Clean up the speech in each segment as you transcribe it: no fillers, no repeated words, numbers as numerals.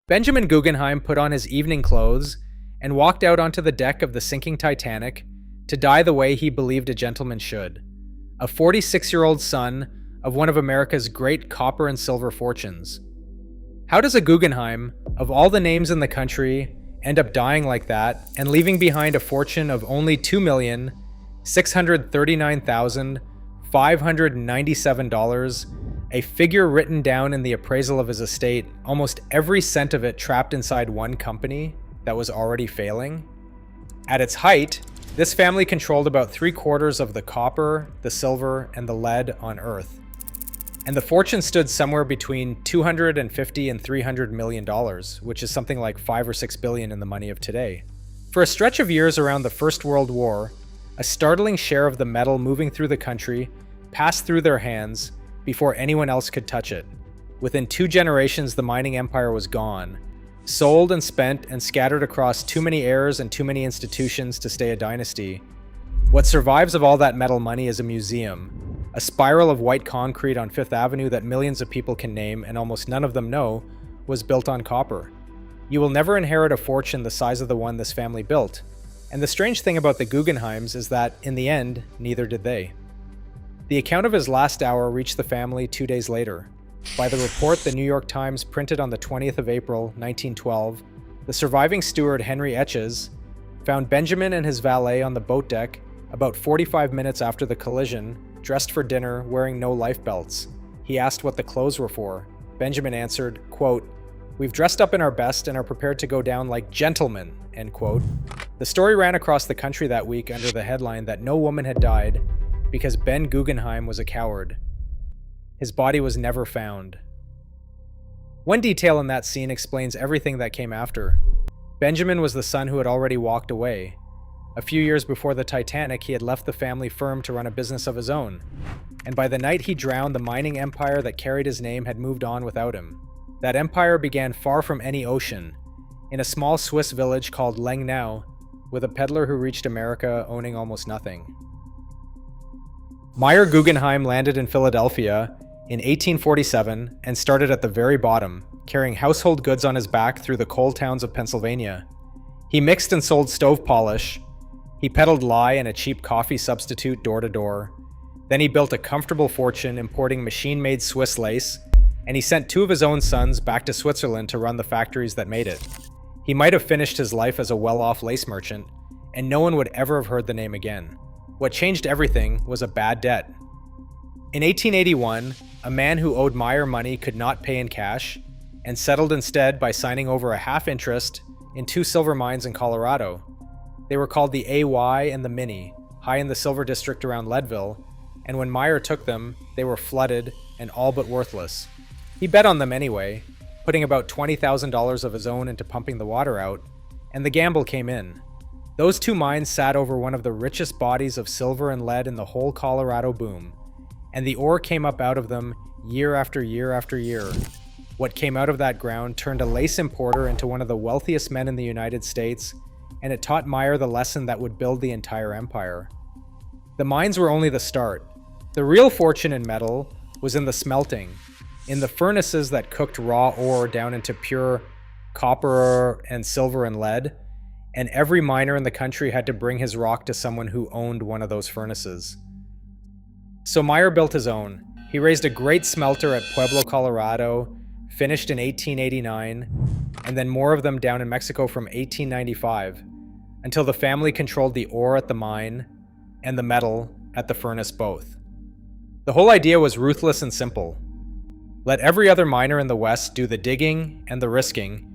Benjamin Guggenheim put on his evening clothes and walked out onto the deck of the sinking Titanic to die the way he believed a gentleman should, a 46-year-old son of one of America's great copper and silver fortunes. How does a Guggenheim, of all the names in the country, end up dying like that and leaving behind a fortune of only $2,639,597, a figure written down in the appraisal of his estate, almost every cent of it trapped inside one company that was already failing? At its height, this family controlled about 3/4 of the copper, the silver, and the lead on Earth. And the fortune stood somewhere between $250 and $300 million, which is something like 5 or 6 billion in the money of today. For a stretch of years around the First World War, a startling share of the metal moving through the country passed through their hands before anyone else could touch it. Within 2 generations, the mining empire was gone, sold and spent and scattered across too many heirs and too many institutions to stay a dynasty. What survives of all that metal money is a museum, a spiral of white concrete on Fifth Avenue that millions of people can name and almost none of them know was built on copper. You will never inherit a fortune the size of the one this family built. And the strange thing about the Guggenheims is that, in the end, neither did they. The account of his last hour reached the family 2 days later. By the report the New York Times printed on the 20th of April, 1912, the surviving steward Henry Etches found Benjamin and his valet on the boat deck about 45 minutes after the collision, dressed for dinner, wearing no life belts. He asked what the clothes were for. Benjamin answered, quote, "We've dressed up in our best and are prepared to go down like gentlemen," end quote. The story ran across the country that week under the headline that no woman had died because Ben Guggenheim was a coward. His body was never found. One detail in that scene explains everything that came after. Benjamin was the son who had already walked away. A few years before the Titanic, he had left the family firm to run a business of his own. And by the night he drowned, the mining empire that carried his name had moved on without him. That empire began far from any ocean, in a small Swiss village called Lengnau, with a peddler who reached America owning almost nothing. Meyer Guggenheim landed in Philadelphia in 1847 and started at the very bottom, carrying household goods on his back through the coal towns of Pennsylvania. He mixed and sold stove polish. He peddled lye and a cheap coffee substitute door to door. Then he built a comfortable fortune importing machine-made Swiss lace, and he sent 2 of his own sons back to Switzerland to run the factories that made it. He might have finished his life as a well-off lace merchant, and no one would ever have heard the name again. What changed everything was a bad debt. In 1881, a man who owed Meyer money could not pay in cash, and settled instead by signing over a half interest in 2 silver mines in Colorado. They were called the AY and the Mini, high in the silver district around Leadville, and when Meyer took them, they were flooded and all but worthless. He bet on them anyway, putting about $20,000 of his own into pumping the water out, and the gamble came in. Those 2 mines sat over one of the richest bodies of silver and lead in the whole Colorado boom, and the ore came up out of them year after year after year. What came out of that ground turned a lace importer into one of the wealthiest men in the United States, and it taught Meyer the lesson that would build the entire empire. The mines were only the start. The real fortune in metal was in the smelting, in the furnaces that cooked raw ore down into pure copper and silver and lead, and every miner in the country had to bring his rock to someone who owned one of those furnaces. So Meyer built his own. He raised a great smelter at Pueblo, Colorado, finished in 1889, and then more of them down in Mexico from 1895, until the family controlled the ore at the mine and the metal at the furnace both. The whole idea was ruthless and simple. Let every other miner in the West do the digging and the risking,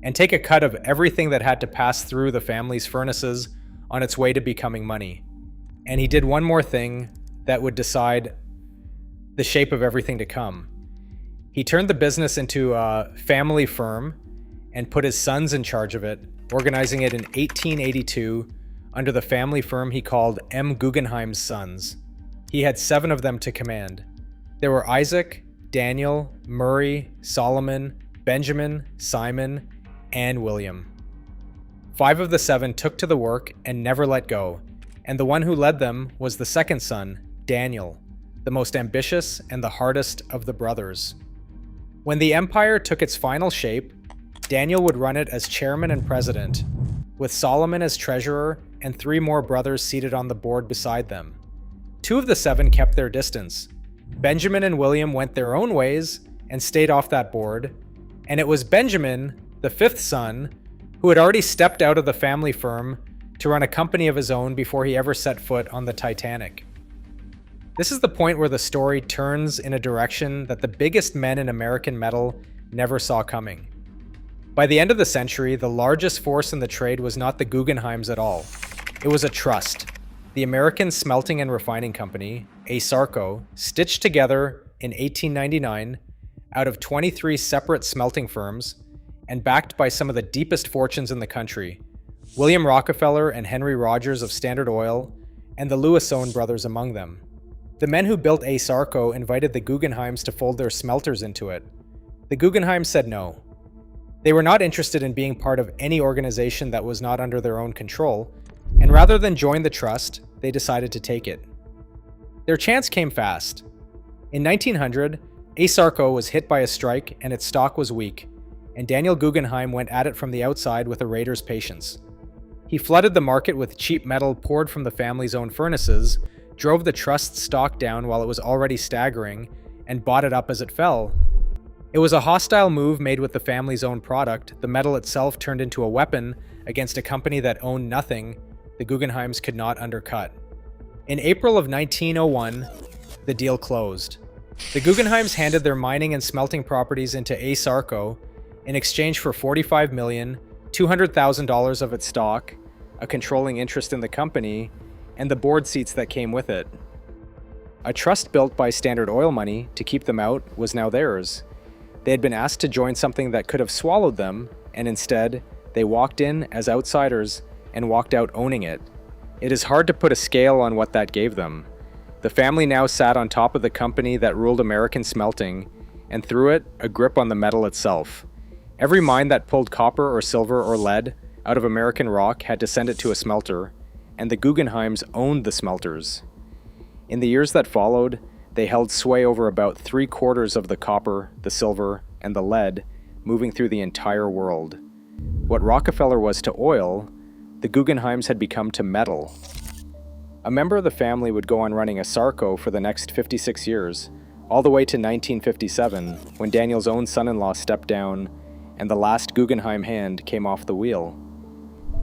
and take a cut of everything that had to pass through the family's furnaces on its way to becoming money. And he did one more thing that would decide the shape of everything to come. He turned the business into a family firm and put his sons in charge of it, organizing it in 1882 under the family firm he called M. Guggenheim's Sons. He had 7 of them to command. There were Isaac, Daniel, Murray, Solomon, Benjamin, Simon, and William. 5 of the 7 took to the work and never let go, and the one who led them was the second son, Daniel, the most ambitious and the hardest of the brothers. When the empire took its final shape, Daniel would run it as chairman and president, with Solomon as treasurer and 3 more brothers seated on the board beside them. 2 of the 7 kept their distance. Benjamin and William went their own ways and stayed off that board, and it was Benjamin, the 5th son, who had already stepped out of the family firm to run a company of his own before he ever set foot on the Titanic. This is the point where the story turns in a direction that the biggest men in American metal never saw coming. By the end of the century, the largest force in the trade was not the Guggenheims at all. It was a trust. The American Smelting and Refining Company, ASARCO, stitched together in 1899 out of 23 separate smelting firms and backed by some of the deepest fortunes in the country, William Rockefeller and Henry Rogers of Standard Oil, and the Lewisone brothers among them. The men who built ASARCO invited the Guggenheims to fold their smelters into it. The Guggenheims said no. They were not interested in being part of any organization that was not under their own control, and rather than join the trust, they decided to take it. Their chance came fast. In 1900, ASARCO was hit by a strike and its stock was weak, and Daniel Guggenheim went at it from the outside with a raider's patience. He flooded the market with cheap metal poured from the family's own furnaces, drove the trust's stock down while it was already staggering, and bought it up as it fell. It was a hostile move made with the family's own product. The metal itself turned into a weapon against a company that owned nothing the Guggenheims could not undercut. In April of 1901, the deal closed. The Guggenheims handed their mining and smelting properties into ASARCO in exchange for $45,200,000 of its stock, a controlling interest in the company, and the board seats that came with it. A trust built by Standard Oil money to keep them out was now theirs. They had been asked to join something that could have swallowed them, and instead, they walked in as outsiders and walked out owning it. It is hard to put a scale on what that gave them. The family now sat on top of the company that ruled American smelting, and through it, a grip on the metal itself. Every mine that pulled copper or silver or lead out of American rock had to send it to a smelter, and the Guggenheims owned the smelters. In the years that followed, they held sway over about 3/4 of the copper, the silver, and the lead, moving through the entire world. What Rockefeller was to oil, the Guggenheims had become to metal. A member of the family would go on running ASARCO for the next 56 years, all the way to 1957, when Daniel's own son-in-law stepped down and the last Guggenheim hand came off the wheel.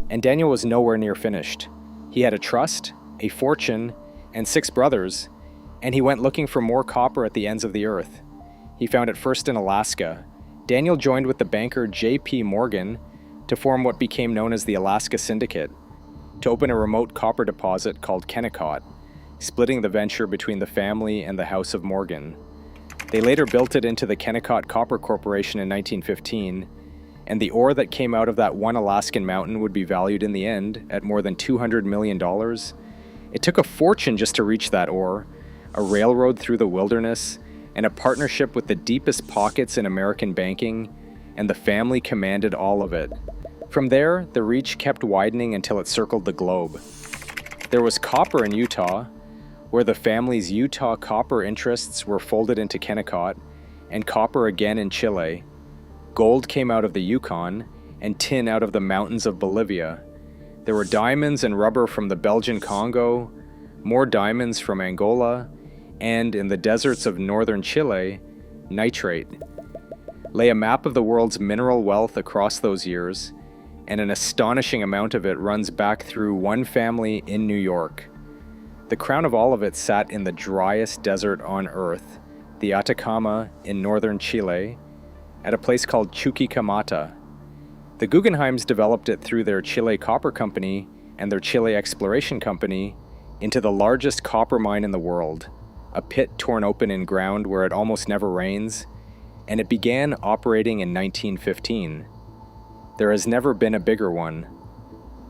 And Daniel was nowhere near finished. He had a trust, a fortune, and 6 brothers, and he went looking for more copper at the ends of the earth. He found it first in Alaska. Daniel joined with the banker J.P. Morgan to form what became known as the Alaska Syndicate, to open a remote copper deposit called Kennecott, splitting the venture between the family and the House of Morgan. They later built it into the Kennecott Copper Corporation in 1915, and the ore that came out of that one Alaskan mountain would be valued in the end at more than $200 million. It took a fortune just to reach that ore, a railroad through the wilderness, and a partnership with the deepest pockets in American banking, and the family commanded all of it. From there, the reach kept widening until it circled the globe. There was copper in Utah, where the family's Utah copper interests were folded into Kennecott, and copper again in Chile. Gold came out of the Yukon, and tin out of the mountains of Bolivia. There were diamonds and rubber from the Belgian Congo, more diamonds from Angola, and in the deserts of northern Chile, nitrate. Lay a map of the world's mineral wealth across those years, and an astonishing amount of it runs back through one family in New York. The crown of all of it sat in the driest desert on Earth, the Atacama in northern Chile, at a place called Chuquicamata. The Guggenheims developed it through their Chile Copper Company and their Chile Exploration Company into the largest copper mine in the world, a pit torn open in ground where it almost never rains, and it began operating in 1915. There has never been a bigger one.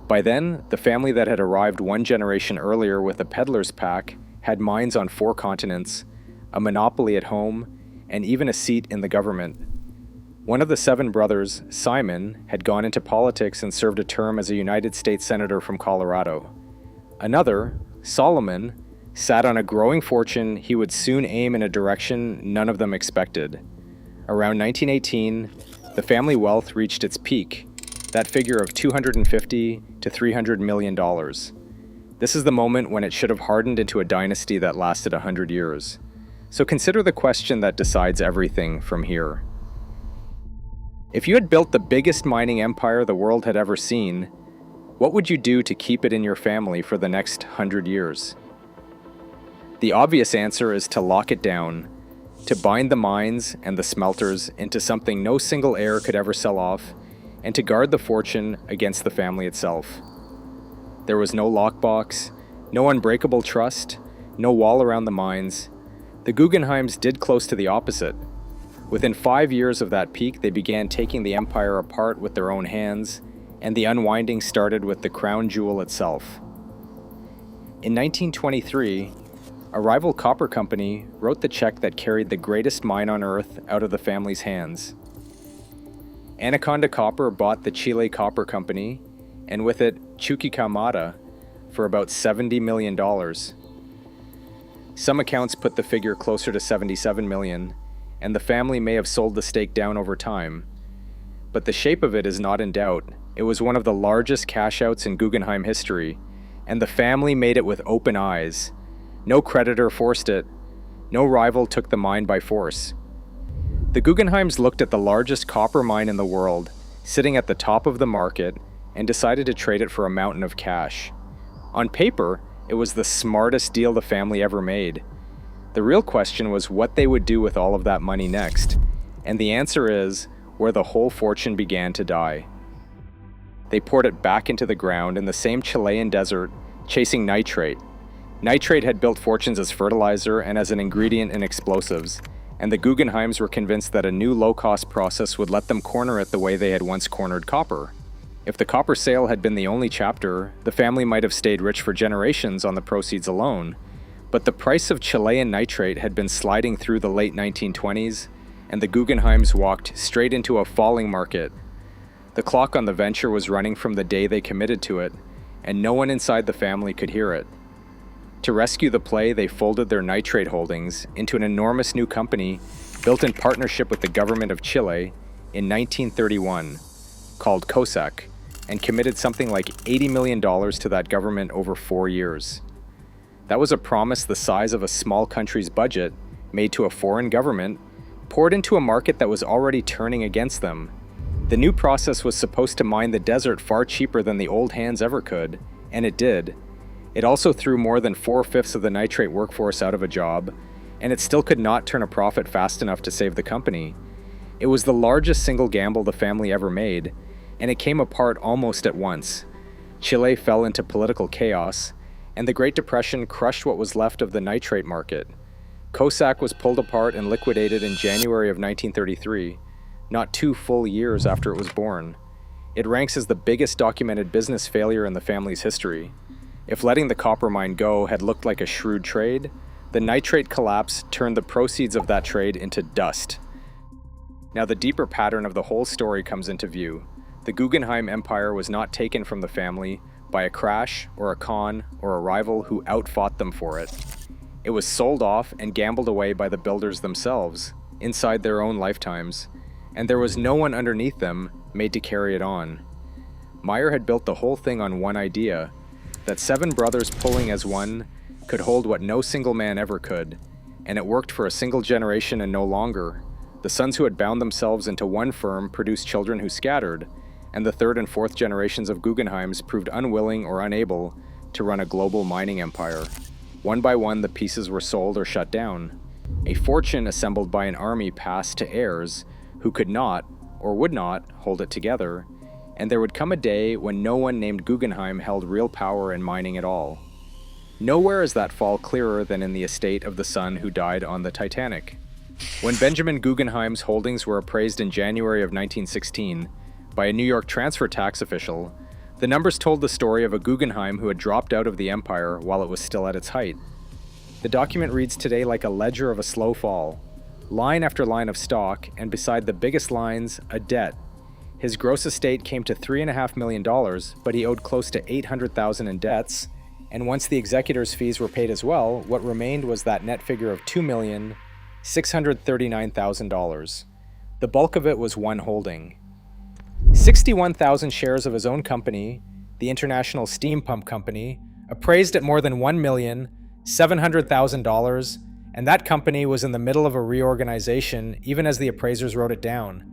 By then, the family that had arrived one generation earlier with the Peddler's pack had mines on 4 continents, a monopoly at home, and even a seat in the government. One of the 7 brothers, Simon, had gone into politics and served a term as a United States Senator from Colorado. Another, Solomon, sat on a growing fortune he would soon aim in a direction none of them expected. Around 1918, the family wealth reached its peak, that figure of $250 to $300 million. This is the moment when it should have hardened into a dynasty that lasted 100 years. So consider the question that decides everything from here. If you had built the biggest mining empire the world had ever seen, what would you do to keep it in your family for the next 100 years? The obvious answer is to lock it down, to bind the mines and the smelters into something no single heir could ever sell off, and to guard the fortune against the family itself. There was no lockbox, no unbreakable trust, no wall around the mines. The Guggenheims did close to the opposite. Within 5 years of that peak, they began taking the empire apart with their own hands, and the unwinding started with the crown jewel itself. In 1923, a rival copper company wrote the check that carried the greatest mine on earth out of the family's hands. Anaconda Copper bought the Chile Copper Company, and with it, Chuquicamata, for about $70 million. Some accounts put the figure closer to $77 million, and the family may have sold the stake down over time. But the shape of it is not in doubt. It was one of the largest cash-outs in Guggenheim history, and the family made it with open eyes. No creditor forced it. No rival took the mine by force. The Guggenheims looked at the largest copper mine in the world, sitting at the top of the market, and decided to trade it for a mountain of cash. On paper, it was the smartest deal the family ever made. The real question was what they would do with all of that money next, and the answer is where the whole fortune began to die. They poured it back into the ground in the same Chilean desert, chasing nitrate. Nitrate had built fortunes as fertilizer and as an ingredient in explosives, and the Guggenheims were convinced that a new low-cost process would let them corner it the way they had once cornered copper. If the copper sale had been the only chapter, the family might have stayed rich for generations on the proceeds alone. But the price of Chilean nitrate had been sliding through the late 1920s, and the Guggenheims walked straight into a falling market. The clock on the venture was running from the day they committed to it, and no one inside the family could hear it. To rescue the play, they folded their nitrate holdings into an enormous new company built in partnership with the government of Chile in 1931, called COSAC, and committed something like $80 million to that government over 4 years. That was a promise the size of a small country's budget, made to a foreign government, poured into a market that was already turning against them. The new process was supposed to mine the desert far cheaper than the old hands ever could, and it did. It also threw more than 4/5 of the nitrate workforce out of a job, and it still could not turn a profit fast enough to save the company. It was the largest single gamble the family ever made, and it came apart almost at once. Chile fell into political chaos, and the Great Depression crushed what was left of the nitrate market. COSAC was pulled apart and liquidated in January of 1933, not 2 full years after it was born. It ranks as the biggest documented business failure in the family's history. If letting the copper mine go had looked like a shrewd trade, the nitrate collapse turned the proceeds of that trade into dust. Now the deeper pattern of the whole story comes into view. The Guggenheim empire was not taken from the family by a crash or a con or a rival who outfought them for it. It was sold off and gambled away by the builders themselves, inside their own lifetimes, and there was no one underneath them made to carry it on. Meyer had built the whole thing on one idea, that 7 brothers pulling as one could hold what no single man ever could, and it worked for a single generation and no longer. The sons who had bound themselves into one firm produced children who scattered, and the 3rd and 4th generations of Guggenheims proved unwilling or unable to run a global mining empire. One by one, the pieces were sold or shut down. A fortune assembled by an army passed to heirs who could not, or would not, hold it together, and there would come a day when no one named Guggenheim held real power in mining at all. Nowhere is that fall clearer than in the estate of the son who died on the Titanic. When Benjamin Guggenheim's holdings were appraised in January of 1916 by a New York transfer tax official, the numbers told the story of a Guggenheim who had dropped out of the empire while it was still at its height. The document reads today like a ledger of a slow fall. Line after line of stock, and beside the biggest lines, a debt. His gross estate came to $3.5 million, but he owed close to $800,000 in debts, and once the executors' fees were paid as well, what remained was that net figure of $2,639,000. The bulk of it was one holding. 61,000 shares of his own company, the International Steam Pump Company, appraised at more than $1,700,000, and that company was in the middle of a reorganization even as the appraisers wrote it down.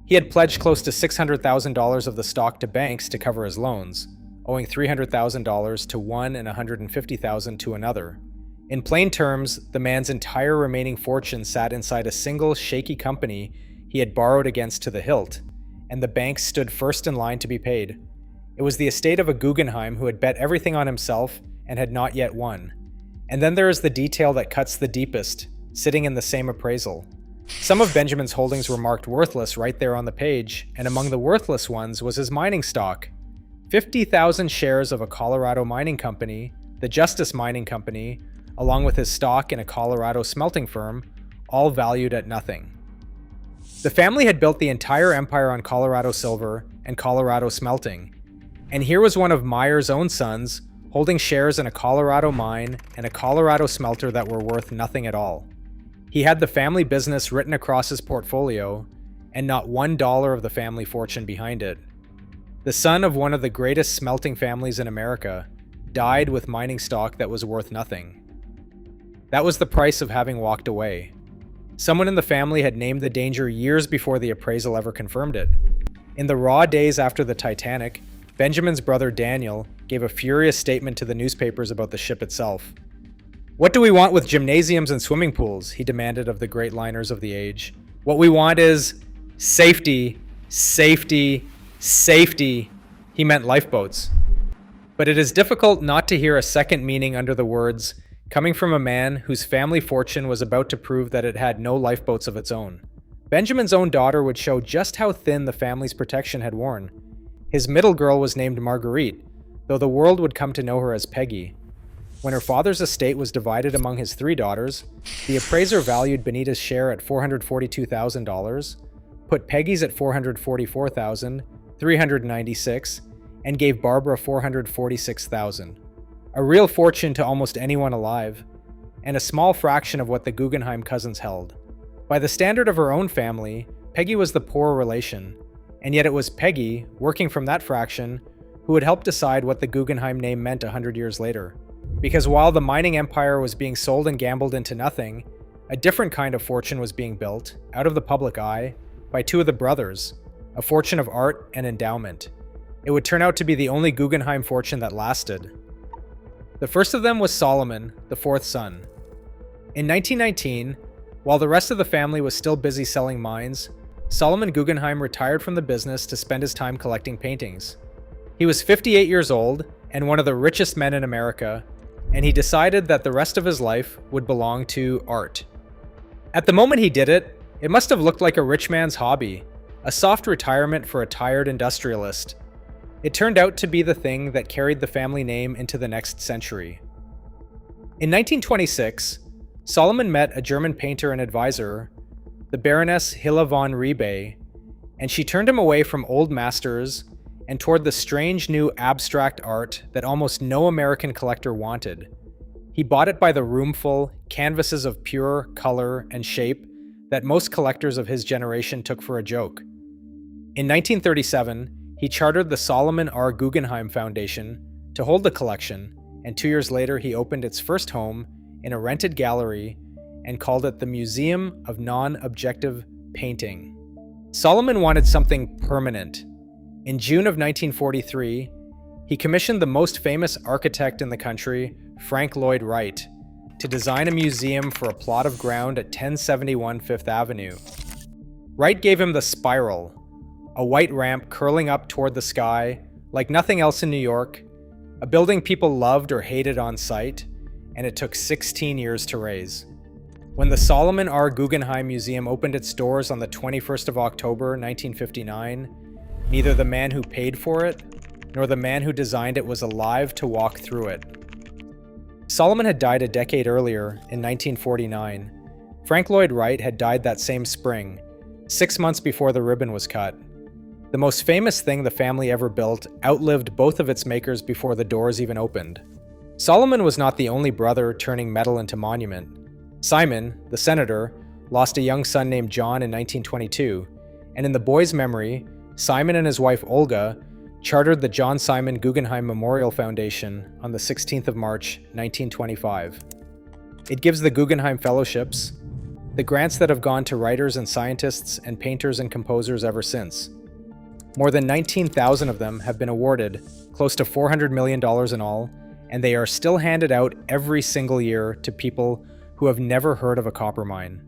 He had pledged close to $600,000 of the stock to banks to cover his loans, owing $300,000 to one and $150,000 to another. In plain terms, the man's entire remaining fortune sat inside a single shaky company he had borrowed against to the hilt, and the banks stood first in line to be paid. It was the estate of a Guggenheim who had bet everything on himself and had not yet won. And then there is the detail that cuts the deepest, sitting in the same appraisal. Some of Benjamin's holdings were marked worthless right there on the page, and among the worthless ones was his mining stock. 50,000 shares of a Colorado mining company, the Justice Mining Company, along with his stock in a Colorado smelting firm, all valued at nothing. The family had built the entire empire on Colorado silver and Colorado smelting, and here was one of Meyer's own sons holding shares in a Colorado mine and a Colorado smelter that were worth nothing at all. He had the family business written across his portfolio, and not $1 of the family fortune behind it. The son of one of the greatest smelting families in America died with mining stock that was worth nothing. That was the price of having walked away. Someone in the family had named the danger years before the appraisal ever confirmed it. In the raw days after the Titanic, Benjamin's brother Daniel gave a furious statement to the newspapers about the ship itself. "What do we want with gymnasiums and swimming pools?" he demanded of the great liners of the age. "What we want is safety, safety, safety." He meant lifeboats. But it is difficult not to hear a second meaning under the words, coming from a man whose family fortune was about to prove that it had no lifeboats of its own. Benjamin's own daughter would show just how thin the family's protection had worn. His middle girl was named Marguerite, though the world would come to know her as Peggy. When her father's estate was divided among his three daughters, the appraiser valued Benita's share at $442,000, put Peggy's at $444,396, and gave Barbara $446,000. A real fortune to almost anyone alive, and a small fraction of what the Guggenheim cousins held. By the standard of her own family, Peggy was the poorer relation, and yet it was Peggy, working from that fraction, who would help decide what the Guggenheim name meant 100 years later. Because while the mining empire was being sold and gambled into nothing, a different kind of fortune was being built, out of the public eye, by two of the brothers, a fortune of art and endowment. It would turn out to be the only Guggenheim fortune that lasted. The first of them was Solomon, the fourth son. In 1919, while the rest of the family was still busy selling mines, Solomon Guggenheim retired from the business to spend his time collecting paintings. He was 58 years old and one of the richest men in America, and he decided that the rest of his life would belong to art. At the moment he did it, it must have looked like a rich man's hobby, a soft retirement for a tired industrialist. It turned out to be the thing that carried the family name into the next century. In 1926, Solomon met a German painter and advisor, the Baroness Hilla von Riebe, and she turned him away from old masters and toward the strange new abstract art that almost no American collector wanted. He bought it by the roomful, canvases of pure color and shape that most collectors of his generation took for a joke. In 1937, he chartered the Solomon R. Guggenheim Foundation to hold the collection, and 2 years later he opened its first home in a rented gallery and called it the Museum of Non-Objective Painting. Solomon wanted something permanent. In June of 1943, he commissioned the most famous architect in the country, Frank Lloyd Wright, to design a museum for a plot of ground at 1071 Fifth Avenue. Wright gave him the Spiral, a white ramp curling up toward the sky, like nothing else in New York, a building people loved or hated on sight, and it took 16 years to raise. When the Solomon R. Guggenheim Museum opened its doors on the 21st of October, 1959, neither the man who paid for it, nor the man who designed it was alive to walk through it. Solomon had died a decade earlier, in 1949. Frank Lloyd Wright had died that same spring, 6 months before the ribbon was cut. The most famous thing the family ever built outlived both of its makers before the doors even opened. Solomon was not the only brother turning metal into monument. Simon, the senator, lost a young son named John in 1922, and in the boy's memory, Simon and his wife Olga chartered the John Simon Guggenheim Memorial Foundation on the 16th of March, 1925. It gives the Guggenheim Fellowships, the grants that have gone to writers and scientists and painters and composers ever since. More than 19,000 of them have been awarded, close to $400 million in all, and they are still handed out every single year to people who have never heard of a copper mine.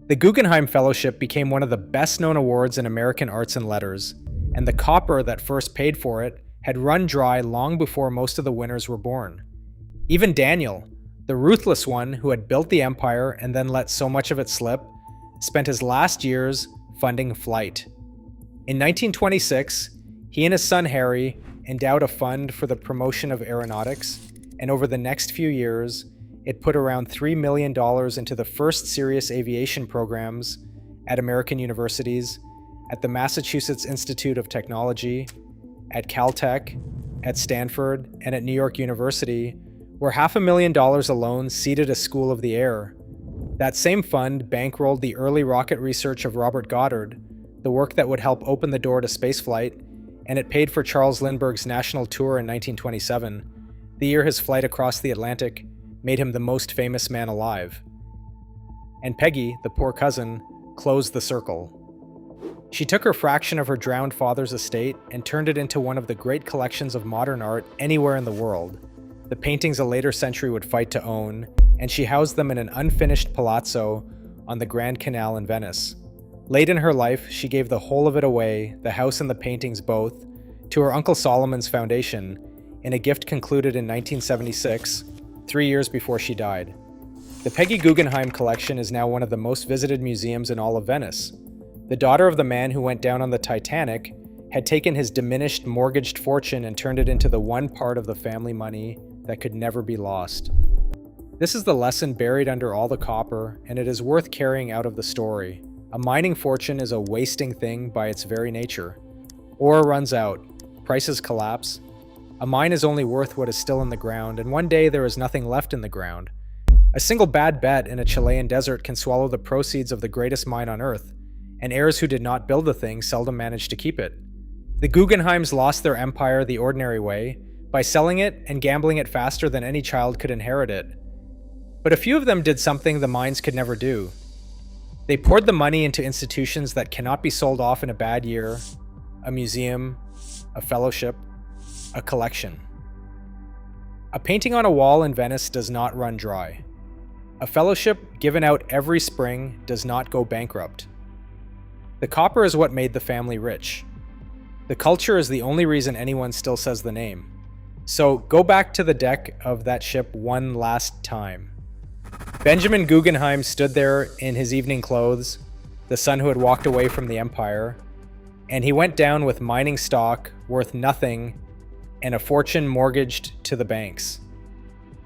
The Guggenheim Fellowship became one of the best-known awards in American arts and letters, and the copper that first paid for it had run dry long before most of the winners were born. Even Daniel, the ruthless one who had built the empire and then let so much of it slip, spent his last years funding flight. In 1926, he and his son Harry endowed a fund for the promotion of aeronautics, and over the next few years, it put around $3 million into the first serious aviation programs at American universities, at the Massachusetts Institute of Technology, at Caltech, at Stanford, and at New York University, where $500,000 alone seeded a school of the air. That same fund bankrolled the early rocket research of Robert Goddard, the work that would help open the door to spaceflight, and it paid for Charles Lindbergh's national tour in 1927, the year his flight across the Atlantic made him the most famous man alive. And Peggy, the poor cousin, closed the circle. She took her fraction of her drowned father's estate and turned it into one of the great collections of modern art anywhere in the world, the paintings a later century would fight to own, and she housed them in an unfinished palazzo on the Grand Canal in Venice. Late in her life, she gave the whole of it away, the house and the paintings both, to her Uncle Solomon's foundation, in a gift concluded in 1976, 3 years before she died. The Peggy Guggenheim collection is now one of the most visited museums in all of Venice. The daughter of the man who went down on the Titanic had taken his diminished mortgaged fortune and turned it into the one part of the family money that could never be lost. This is the lesson buried under all the copper, and it is worth carrying out of the story. A mining fortune is a wasting thing by its very nature. Ore runs out, prices collapse. A mine is only worth what is still in the ground, and one day there is nothing left in the ground. A single bad bet in a Chilean desert can swallow the proceeds of the greatest mine on earth, and heirs who did not build the thing seldom manage to keep it. The Guggenheims lost their empire the ordinary way, by selling it and gambling it faster than any child could inherit it. But a few of them did something the mines could never do. They poured the money into institutions that cannot be sold off in a bad year: a museum, a fellowship, a collection. A painting on a wall in Venice does not run dry. A fellowship given out every spring does not go bankrupt. The copper is what made the family rich. The culture is the only reason anyone still says the name. So go back to the deck of that ship one last time. Benjamin Guggenheim stood there in his evening clothes, the son who had walked away from the empire, and he went down with mining stock worth nothing and a fortune mortgaged to the banks.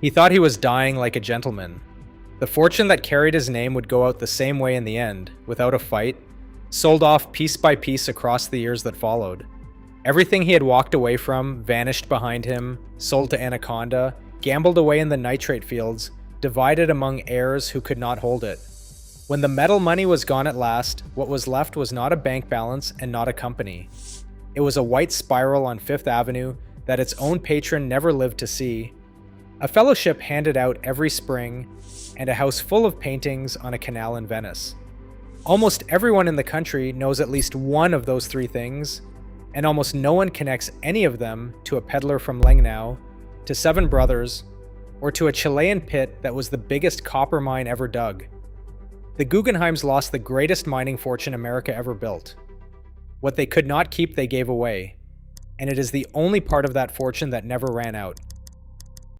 He thought he was dying like a gentleman. The fortune that carried his name would go out the same way in the end, without a fight, sold off piece by piece across the years that followed. Everything he had walked away from vanished behind him, sold to Anaconda, gambled away in the nitrate fields, divided among heirs who could not hold it. When the metal money was gone at last, what was left was not a bank balance and not a company. It was a white spiral on Fifth Avenue that its own patron never lived to see, a fellowship handed out every spring, and a house full of paintings on a canal in Venice. Almost everyone in the country knows at least one of those three things, and almost no one connects any of them to a peddler from Lengnau, to Seven Brothers, or to a Chilean pit that was the biggest copper mine ever dug. The Guggenheims lost the greatest mining fortune America ever built. What they could not keep, they gave away, and it is the only part of that fortune that never ran out.